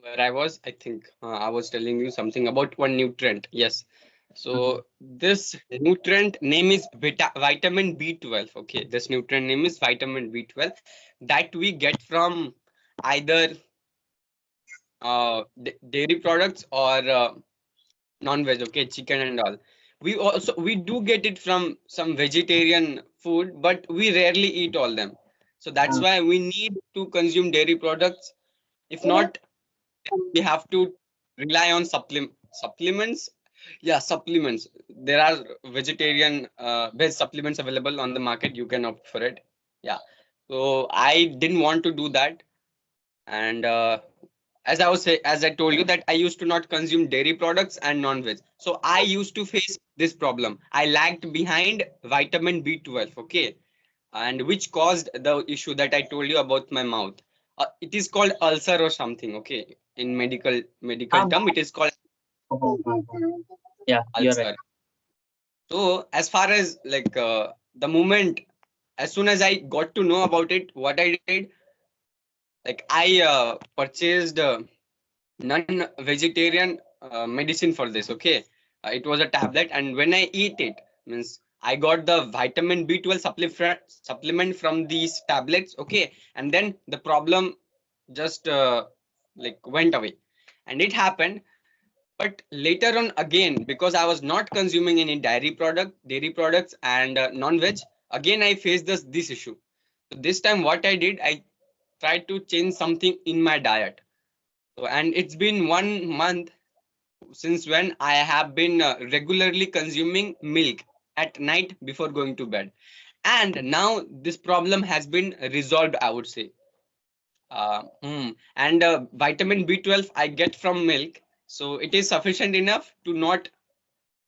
where I was, I think I was telling you something about one nutrient. Yes. So this nutrient name is vitamin B12. Okay, this nutrient name is vitamin B12 that we get from either dairy products or non-veg. Okay, chicken and all. We do get it from some vegetarian food, but we rarely eat all them. So that's why we need to consume dairy products. If not, we have to rely on supplements. Yeah, supplements. There are vegetarian veg supplements available on the market. You can opt for it. Yeah. So I didn't want to do that, and as I told you that I used to not consume dairy products and non-veg. So I used to face this problem. I lagged behind vitamin B12. Okay, and which caused the issue that I told you about my mouth. It is called ulcer or something. Okay, in medical term, it is called Yeah, you're right. ulcer. So as far as like the moment, as soon as I got to know about it, what I did, like I purchased non-vegetarian medicine for this. Okay, it was a tablet, and when I eat it, means I got the vitamin B12 supplement from these tablets. Okay, and then the problem just like went away, and it happened. But later on again, because I was not consuming any dairy products and non-veg, again I faced this issue. So this time what I did, I tried to change something in my diet. So, and it's been 1 month since when I have been regularly consuming milk at night before going to bed. And now this problem has been resolved, I would say. And vitamin B12 I get from milk. So it is sufficient enough to not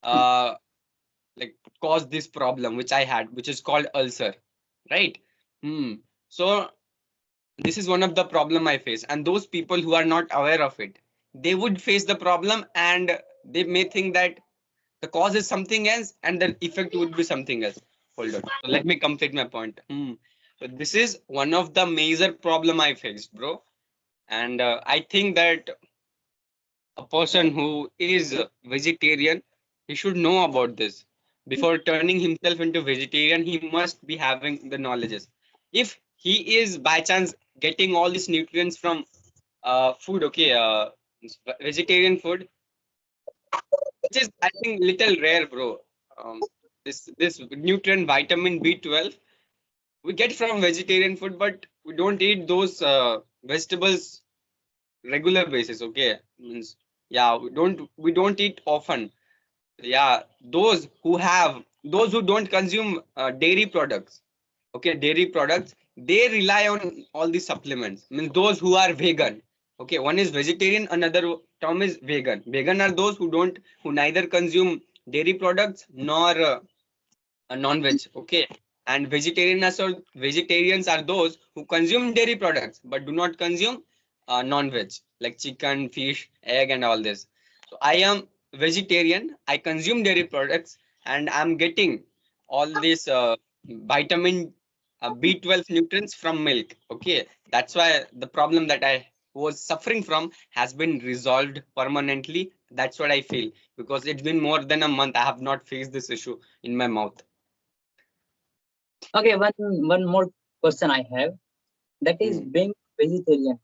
uh, like cause this problem which I had, which is called ulcer, right? So this is one of the problem I face, and those people who are not aware of it, they would face the problem and they may think that the cause is something else and the effect would be something else. Hold on, so let me complete my point. So this is one of the major problem I faced, bro, and I think that a person who is vegetarian, he should know about this. Before turning himself into vegetarian, he must be having the knowledges. If he is by chance getting all these nutrients from food, okay, vegetarian food, which is I think little rare, bro. This nutrient vitamin B12 we get from vegetarian food, but we don't eat those vegetables regular basis. Okay, means yeah, we don't eat often. Yeah, those who don't consume dairy products, okay, dairy products, they rely on all these supplements. Means those who are vegan. Okay, one is vegetarian, another term is vegan. Vegan are those who neither consume dairy products nor non-veg. Okay, and vegetarians are those who consume dairy products but do not consume non-veg like chicken, fish, egg, and all this. So I am vegetarian. I consume dairy products, and I'm getting all these vitamin B12 nutrients from milk. Okay, that's why the problem that I was suffering from has been resolved permanently. That's what I feel, because it's been more than a month. I have not faced this issue in my mouth. Okay, one more question I have, that is being vegetarian.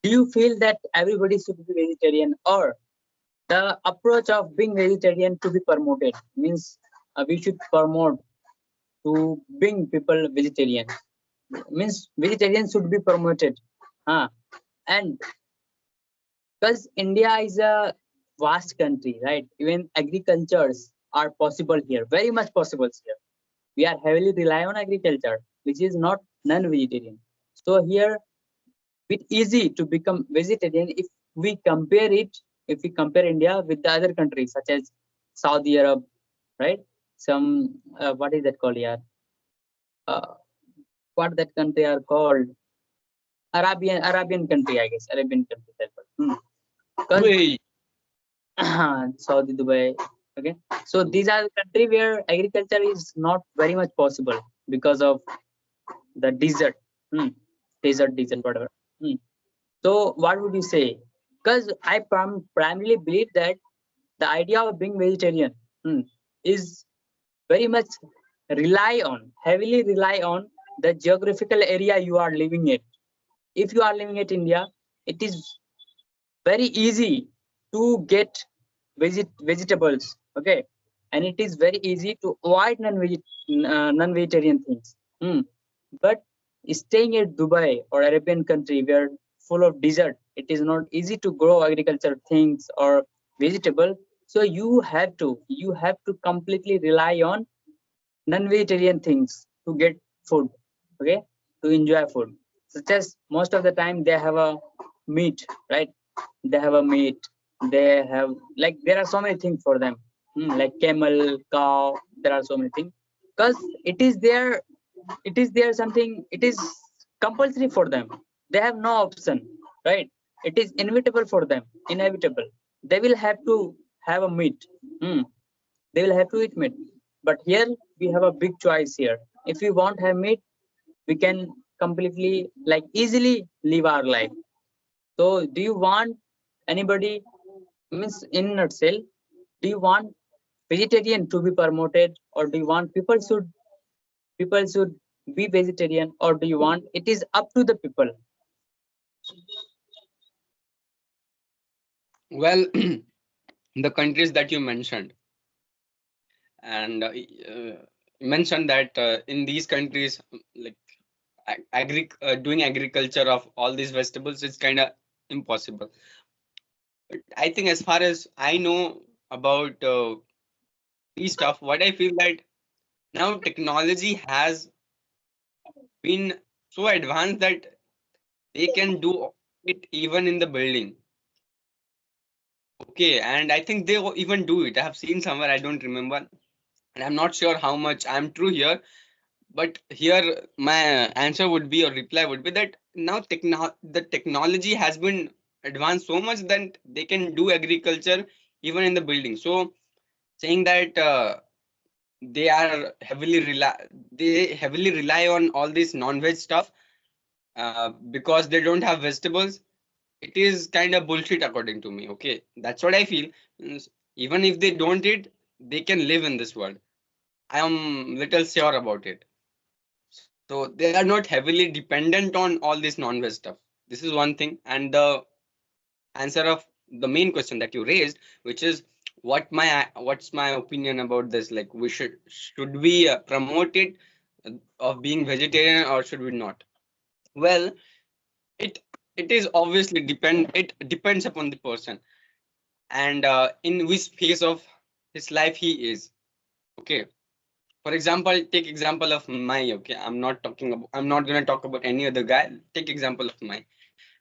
Do you feel that everybody should be vegetarian, or the approach of being vegetarian to be promoted means we should promote to bring people vegetarian, means vegetarian should be promoted, and because India is a vast country, right? Even agricultures are possible here, very much possible here. We are heavily rely on agriculture, which is not non-vegetarian. So here it's easy to become vegetarian if we compare India with the other countries such as Saudi Arab, right? Some what is that called here? What that country are called? Arabian country, I guess. Arabian country. Saudi, Dubai. Okay, so these are the country where agriculture is not very much possible because of the desert, desert, whatever. So what would you say? Because I primarily believe that the idea of being vegetarian is very much heavily rely on the geographical area you are living in. If you are living in India, it is very easy to get vegetables, okay, and it is very easy to avoid non-vegetarian things. But staying at Dubai or Arabian country where full of desert, it is not easy to grow agriculture things or vegetable. So you have to completely rely on non-vegetarian things to get food, okay, to enjoy food. Such as most of the time they have a meat, right? They have a meat. They have, like, there are so many things for them, like camel, cow. There are so many things because it is there something. It is compulsory for them. They have no option, right? It is inevitable for them. Inevitable. They will have to have a meat. They will have to eat meat. But here we have a big choice here. If we won't have meat, we can completely, like, easily live our life. So do you want anybody, means in a nutshell, do you want vegetarian to be promoted, or do you want people should be vegetarian, or do you want it is up to the people? Well, the countries that you mentioned, and mentioned that in these countries, like doing agriculture of all these vegetables is kind of impossible. But I think as far as I know about these stuff, what I feel that now technology has been so advanced that they can do it even in the building. Okay, and I think they even do it. I have seen somewhere, I don't remember, and I'm not sure how much I'm true here. But here my answer would be, or reply would be, that now the technology has been advanced so much that they can do agriculture even in the building. So saying that they heavily rely on all this non-veg stuff because they don't have vegetables, it is kind of bullshit according to me. Okay, that's what I feel. Even if they don't eat, they can live in this world. I am little sure about it. So they are not heavily dependent on all this non-veg stuff. This is one thing. And the answer of the main question that you raised, which is what's my opinion about this? Like, should we promote it of being vegetarian, or should we not? Well, it it is obviously it depends upon the person, and in which phase of his life he is. Okay. For example, take example of my. Okay, I'm not gonna talk about any other guy. Take example of my.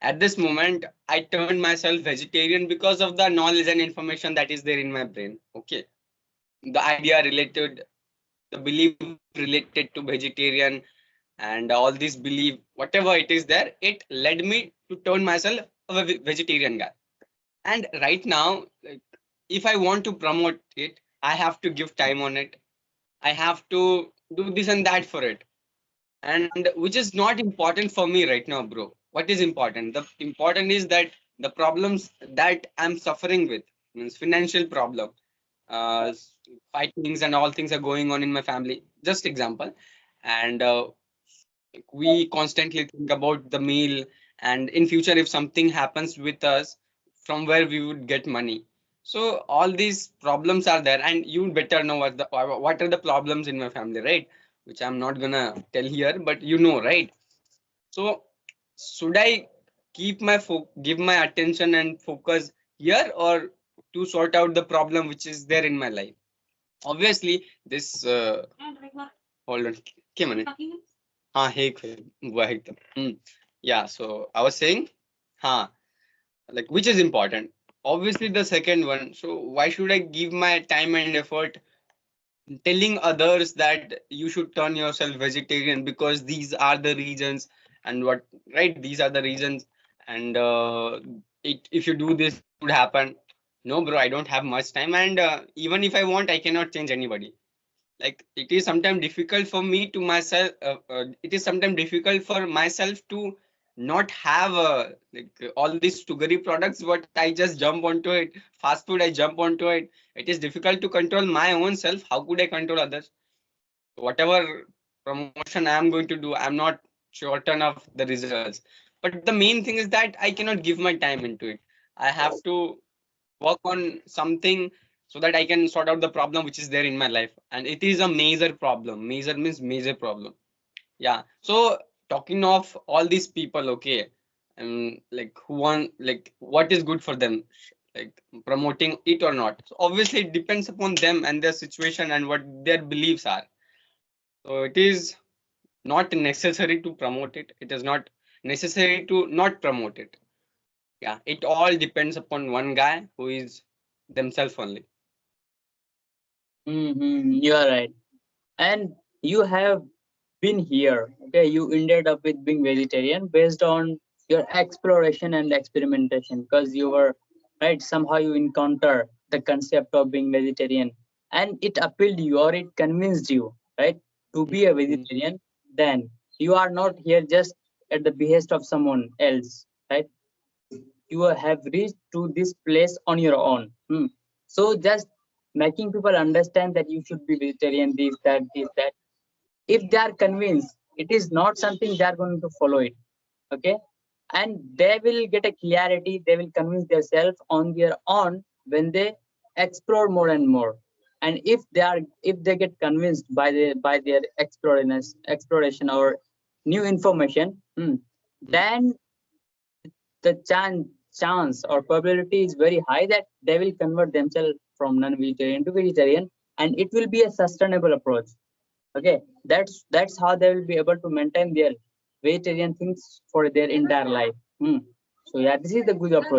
At this moment, I turned myself vegetarian because of the knowledge and information that is there in my brain. Okay, the idea related, the belief related to vegetarian, and all this belief, whatever it is there, it led me to turn myself a vegetarian guy. And right now, like, if I want to promote it, I have to give time on it. I have to do this and that for it, and which is not important for me right now, bro. What is important? The important is that the problems that I'm suffering with, means financial problem, uh fightings and all things are going on in my family, just example. And we constantly think about the meal, and in future if something happens with us, from where we would get money. So all these problems are there, and you better know what are the problems in my family, right? Which I'm not gonna tell here, but you know, right? So should I keep give my attention and focus here, or to sort out the problem which is there in my life? Obviously this hold on, came on. हाँ है हुआ है एकदम. Yeah, so I was saying, हाँ, like, which is important? Obviously the second one. So why should I give my time and effort telling others that you should turn yourself vegetarian because these are the reasons, and what, right, these are the reasons, and if you do this, it would happen. No, bro, I don't have much time, and even if I want, I cannot change anybody. Like, it is sometimes difficult for me to myself, it is sometimes difficult for myself to not have all these sugary products, but I just jump onto it. Fast food, I jump onto it. It is difficult to control my own self. How could I control others? Whatever promotion I am going to do, I'm not certain of the results. But the main thing is that I cannot give my time into it. I have to work on something so that I can sort out the problem which is there in my life. And it is a major problem. Major means major problem. Yeah. So talking of all these people, okay, and like who want, like what is good for them, like promoting it or not. So obviously it depends upon them and their situation and what their beliefs are. So it is not necessary to promote it. It is not necessary to not promote it. Yeah, it all depends upon one guy who is themselves only. You are right. And you have been here. Okay, you ended up with being vegetarian based on your exploration and experimentation, because you were right. Somehow you encounter the concept of being vegetarian, and it appealed you or it convinced you, right, to be a vegetarian. Then you are not here just at the behest of someone else, right? You have reached to this place on your own. So just making people understand that you should be vegetarian, this, that. If they are convinced, it is not something they are going to follow it. Okay, and they will get a clarity. They will convince themselves on their own when they explore more and more. And if they get convinced by their exploration or new information, then the chance or probability is very high that they will convert themselves from non-vegetarian to vegetarian, and it will be a sustainable approach. Okay, that's how they will be able to maintain their vegetarian things for their entire life. So yeah, this is the good approach.